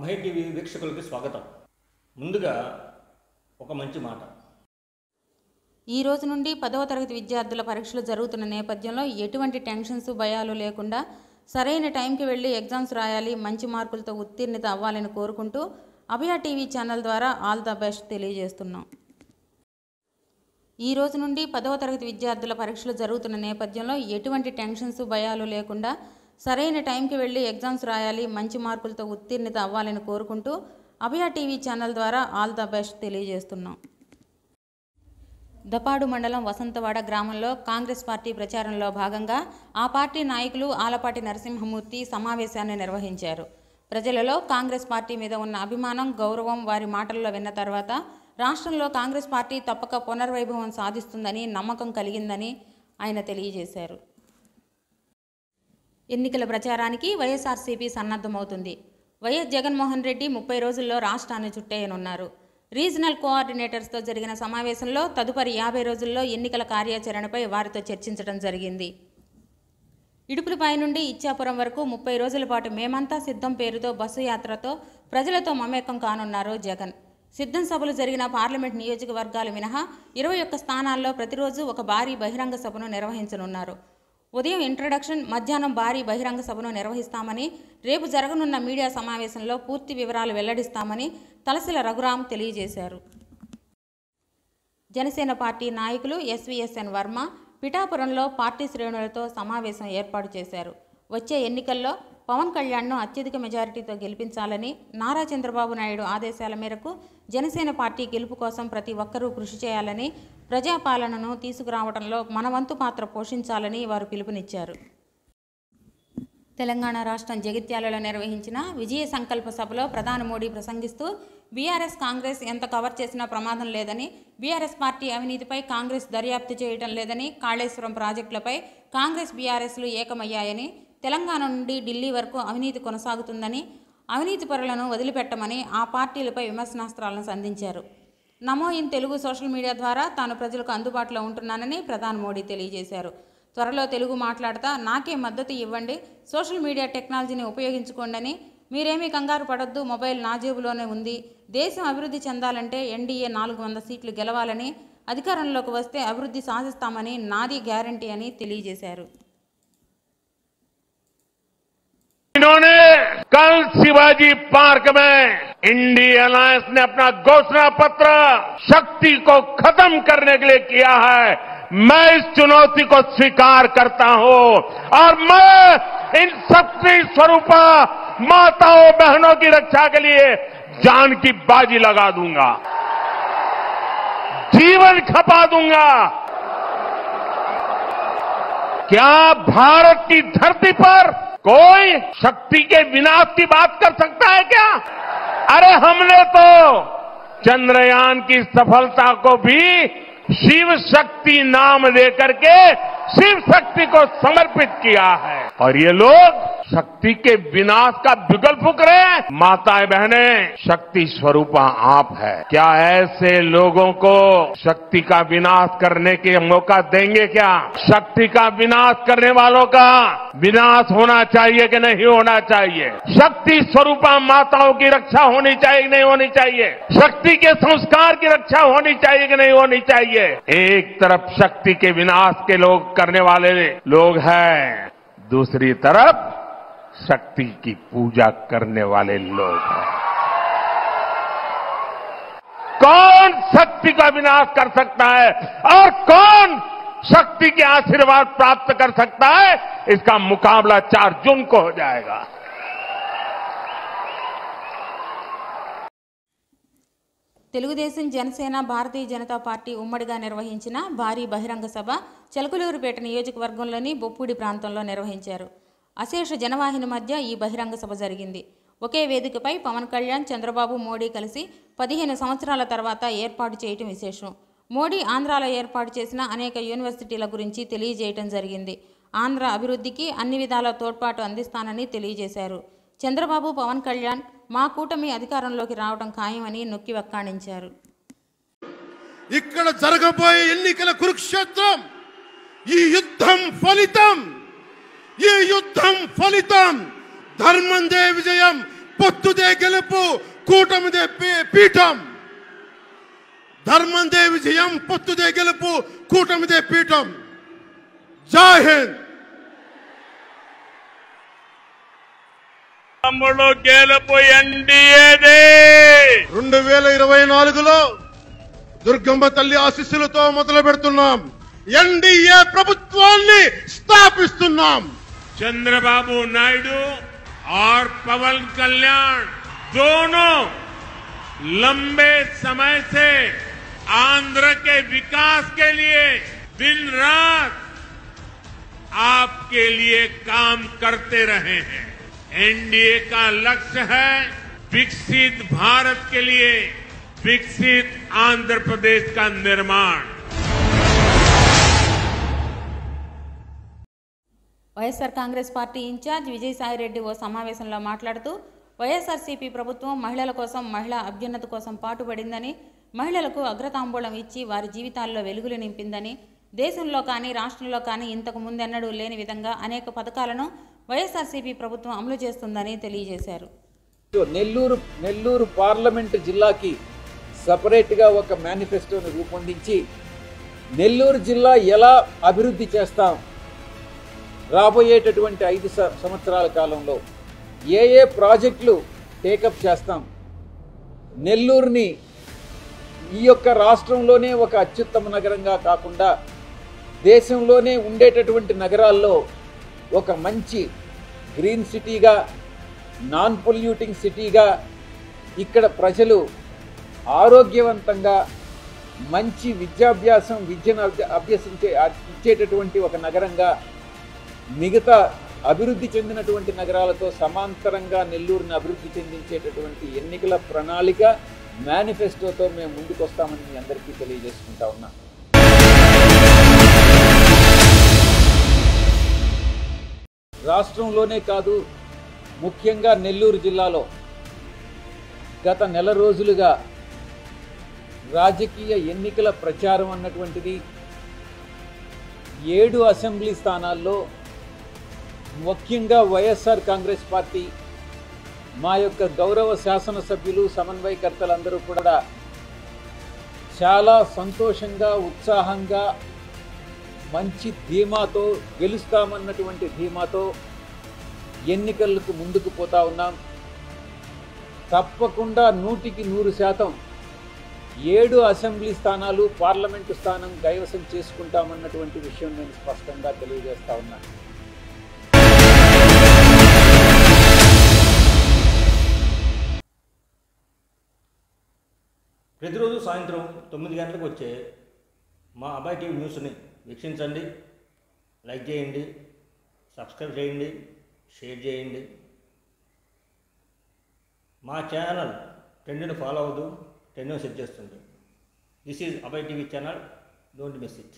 అభయ TV వీక్షకులకు స్వాగతం. ముందుగా ఒక మంచి మాట. ఈ రోజు నుండి 10వ తరగతి విద్యార్థుల పరీక్షలు జరుగుతున్న నేపథ్యంలో ఎటువంటి టెన్షన్స్ భయాలు లేకుండా సరైన టైంకి వెళ్ళి ఎగ్జామ్స్ రాయాలి, మంచి మార్కులతో ఉత్తీర్ణత అవ్వాలని కోరుకుంటూ అభయ టీవీ ఛానల్ ద్వారా ఆల్ ద బెస్ట్ తెలియజేస్తున్నాం. ఈ రోజు నుండి 10వ తరగతి విద్యార్థుల పరీక్షలు జరుగుతున్న నేపథ్యంలో ఎటువంటి టెన్షన్స్ భయాలు లేకుండా సరైన టైంకి వెళ్ళి ఎగ్జామ్స్ రాయాలి, మంచి మార్కులతో ఉత్తీర్ణత అవ్వాలని కోరుకుంటూ అభయ టీవీ ఛానల్ ద్వారా ఆల్ ద బెస్ట్ తెలియజేస్తున్నాం. దపాడు మండలం వసంతవాడ గ్రామంలో కాంగ్రెస్ పార్టీ ప్రచారంలో భాగంగా ఆ పార్టీ నాయకులు ఆలపాటి నరసింహమూర్తి సమావేశాన్ని నిర్వహించారు. ప్రజలలో కాంగ్రెస్ పార్టీ మీద ఉన్న అభిమానం, గౌరవం వారి మాటల్లో విన్న తర్వాత రాష్ట్రంలో కాంగ్రెస్ పార్టీ తప్పక పునర్వైభవం సాధిస్తుందని నమ్మకం కలిగిందని ఆయన తెలియజేశారు. ఎన్నికల ప్రచారానికి వైఎస్ఆర్సీపీ సన్నద్ధమవుతుంది. వైఎస్ జగన్మోహన్ రెడ్డి 30 రోజుల్లో రాష్ట్రాన్ని చుట్టేయనున్నారు. రీజనల్ కోఆర్డినేటర్స్తో జరిగిన సమావేశంలో తదుపరి 50 రోజుల్లో ఎన్నికల కార్యాచరణపై వారితో చర్చించడం జరిగింది. ఇడుపులపై నుండి ఇచ్చాపురం వరకు 30 రోజుల పాటు మేమంతా సిద్ధం పేరుతో బస్సు యాత్రతో ప్రజలతో మమేకం కానున్నారు జగన్. సిద్ధం సభలు జరిగిన పార్లమెంట్ నియోజకవర్గాలు మినహా 21 స్థానాల్లో ప్రతిరోజు ఒక భారీ బహిరంగ సభను నిర్వహించనున్నారు. ఉదయం ఇంట్రడక్షన్, మధ్యాహ్నం భారీ బహిరంగ సభను నిర్వహిస్తామని, రేపు జరగనున్న మీడియా సమావేశంలో పూర్తి వివరాలు వెల్లడిస్తామని తలసిల రఘురాం తెలియజేశారు. జనసేన పార్టీ నాయకులు ఎస్వీఎస్ఎన్ వర్మ పిఠాపురంలో పార్టీ శ్రేణులతో సమావేశం ఏర్పాటు చేశారు. వచ్చే ఎన్నికల్లో పవన్ కళ్యాణ్ను అత్యధిక మెజారిటీతో గెలిపించాలని, నారా చంద్రబాబు నాయుడు ఆదేశాల మేరకు జనసేన పార్టీ గెలుపు కోసం ప్రతి ఒక్కరూ కృషి చేయాలని, ప్రజాపాలనను తీసుకురావడంలో మన వంతు పాత్ర పోషించాలని వారు పిలుపునిచ్చారు. తెలంగాణ రాష్ట్రం జగిత్యాలలో నిర్వహించిన విజయ సంకల్ప సభలో ప్రధాని మోడీ ప్రసంగిస్తూ బీఆర్ఎస్ కాంగ్రెస్ ఎంత కవర్ చేసినా ప్రమాదం లేదని, బీఆర్ఎస్ పార్టీ అవినీతిపై కాంగ్రెస్ దర్యాప్తు చేయటం లేదని, కాళేశ్వరం ప్రాజెక్టులపై కాంగ్రెస్ బీఆర్ఎస్లు ఏకమయ్యాయని, తెలంగాణ నుండి ఢిల్లీ వరకు అవినీతి కొనసాగుతుందని, అవినీతి పరులను వదిలిపెట్టమని ఆ పార్టీలపై విమర్శనాస్త్రాలను సంధించారు. నమో ఇన్ తెలుగు సోషల్ మీడియా ద్వారా తాను ప్రజలకు అందుబాటులో ఉంటున్నానని ప్రధాని మోడీ తెలియజేశారు. త్వరలో తెలుగు మాట్లాడతా నాకే మద్దతు ఇవ్వండి, సోషల్ మీడియా టెక్నాలజీని ఉపయోగించుకోండి, మీరేమీ కంగారు పడొద్దు, మొబైల్ నా జేబులోనే ఉంది, దేశం అభివృద్ధి చెందాలంటే ఎన్డీఏ 400 సీట్లు గెలవాలని, అధికారంలోకి వస్తే అభివృద్ధి సాధిస్తామని నాది గ్యారంటీ అని తెలియజేశారు. इन्होंने कल शिवाजी पार्क में इंडिया अलायंस ने अपना घोषणा पत्र शक्ति को खत्म करने के लिए किया है. मैं इस चुनौती को स्वीकार करता हूं और मैं इन शक्ति स्वरूपा माताओं बहनों की रक्षा के लिए जान की बाजी लगा दूंगा, जीवन खपा दूंगा. क्या भारत की धरती पर कोई शक्ति के विनाश की बात कर सकता है क्या? अरे हमने तो चंद्रयान की सफलता को भी शिव शक्ति नाम देकर के शिव शक्ति को समर्पित किया है और ये लोग शक्ति के विनाश का बिगुल फूंक रहे हैं. माताएं बहनें, शक्ति स्वरूपा आप है. क्या ऐसे लोगों को शक्ति का विनाश करने के मौका देंगे क्या? शक्ति का विनाश करने वालों का विनाश होना चाहिए कि नहीं होना चाहिए? शक्ति स्वरूपा माताओं की रक्षा होनी चाहिए कि नहीं होनी चाहिए? शक्ति के संस्कार की रक्षा होनी चाहिए कि नहीं होनी चाहिए? एक तरफ शक्ति के विनाश के लोग करने वाले लोग हैं, दूसरी तरफ शक्ति की पूजा करने वाले लोग हैं. कौन शक्ति का विनाश कर सकता है और कौन शक्ति के आशीर्वाद प्राप्त कर सकता है, इसका मुकाबला 4 जून को हो जाएगा. తెలుగుదేశం, జనసేన, భారతీయ జనతా పార్టీ ఉమ్మడిగా నిర్వహించిన భారీ బహిరంగ సభ చిలకలూరుపేట నియోజకవర్గంలోని బొప్పూడి ప్రాంతంలో నిర్వహించారు. అశేష జనవాహిని మధ్య ఈ బహిరంగ సభ జరిగింది. ఒకే వేదికపై పవన్ కళ్యాణ్, చంద్రబాబు, మోడీ కలిసి 15 సంవత్సరాల తర్వాత ఏర్పాటు చేయటం విశేషం. మోడీ ఆంధ్రాలో ఏర్పాటు చేసిన అనేక యూనివర్సిటీల గురించి తెలియజేయటం జరిగింది. ఆంధ్ర అభివృద్ధికి అన్ని విధాల తోడ్పాటు అందిస్తానని తెలియజేశారు. చంద్రబాబు, పవన్ కళ్యాణ్ మా కూటమి అధికారంలోకి రావడం ఖాయమని నొక్కి వక్కాణించారు. ఇక్కడ జరగబోయే ఎన్నికల కురుక్షేత్రం, ఈ యుద్ధం ఫలితం ధర్మందే విజయం, పొత్తుదే గెలుపు, కూటమిదే పీఠం. ధర్మందే విజయం, పొత్తుదే గెలుపు, కూటమిదే పీఠం. జై హింద్. తమ్ముడు గెలుపు ఎన్డీఏదే. 2024లో దుర్గమ్మ తల్లి ఆశీస్సులతో మొదలు పెడుతున్నాం. ఎన్డీఏ ప్రభుత్వాన్ని స్థాపిస్తున్నాం. चंद्रबाबू नायडू और पवन कल्याण दोनों लंबे समय से आंध्र के विकास के लिए दिन रात आपके लिए काम करते रहे हैं. एनडीए का लक्ष्य है विकसित भारत के लिए विकसित आंध्र प्रदेश का निर्माण. వైఎస్ఆర్ కాంగ్రెస్ పార్టీ ఇన్ఛార్జ్ విజయసాయిరెడ్డి ఓ సమావేశంలో మాట్లాడుతూ వైఎస్ఆర్సీపీ ప్రభుత్వం మహిళల కోసం, మహిళా అభ్యున్నతి కోసం పాటుపడిందని, మహిళలకు అగ్రతాంబూలం ఇచ్చి వారి జీవితాల్లో వెలుగులు నింపిందని, దేశంలో కానీ రాష్ట్రంలో కానీ ఇంతకు ముందెన్నడూ లేని విధంగా అనేక పథకాలను వైఎస్ఆర్సీపీ ప్రభుత్వం అమలు చేస్తుందని తెలియజేశారు. నెల్లూరు పార్లమెంటు జిల్లాకి సపరేట్గా ఒక మేనిఫెస్టోని రూపొందించి నెల్లూరు జిల్లా ఎలా అభివృద్ధి చేస్తాం, రాబోయేటటువంటి 5 సంవత్సరాల కాలంలో ఏ ప్రాజెక్టులు టేకప్ చేస్తాం, నెల్లూరుని ఈ యొక్క రాష్ట్రంలోనే ఒక అత్యుత్తమ నగరంగా కాకుండా దేశంలోనే ఉండేటటువంటి నగరాల్లో ఒక మంచి గ్రీన్ సిటీగా, నాన్ పొల్యూటింగ్ సిటీగా, ఇక్కడ ప్రజలు ఆరోగ్యవంతంగా మంచి విద్యను ఇచ్చేటటువంటి ఒక నగరంగా, మిగతా అభివృద్ధి చెందినటువంటి నగరాలతో సమాంతరంగా నెల్లూరుని అభివృద్ధి చెందించేటటువంటి ఎన్నికల ప్రణాళిక మేనిఫెస్టోతో మేము ముందుకు వస్తామని మీ అందరికీ తెలియజేసుకుంటా ఉన్నా. రాష్ట్రంలోనే కాదు, ముఖ్యంగా నెల్లూరు జిల్లాలో గత నెల రోజులుగా రాజకీయ ఎన్నికల ప్రచారం అన్నటువంటిది 7 అసెంబ్లీ స్థానాల్లో, ముఖ్యంగా వైఎస్ఆర్ కాంగ్రెస్ పార్టీ, మా యొక్క గౌరవ శాసనసభ్యులు, సమన్వయకర్తలందరూ కూడా చాలా సంతోషంగా, ఉత్సాహంగా, మంచి ధీమాతో, గెలుస్తామన్నటువంటి ధీమాతో ఎన్నికలకు ముందుకు పోతా ఉన్నాం. తప్పకుండా 100% 7 అసెంబ్లీ స్థానాలు, పార్లమెంటు స్థానం కైవసం చేసుకుంటామన్నటువంటి విషయం నేను స్పష్టంగా తెలియజేస్తా ఉన్నాను. ప్రతిరోజు సాయంత్రం 9 గంటలకు వచ్చే మా అబ్బాయి టీవీ న్యూస్ని వీక్షించండి, లైక్ చేయండి, సబ్స్క్రైబ్ చేయండి, షేర్ చేయండి. మా ఛానల్ ట్రెండ్ని ఫాలో అవ్వదు, ట్రెండ్ని సెట్ చేస్తుంది. దిస్ ఈజ్ అబ్బాయి TV channel, don't miss it.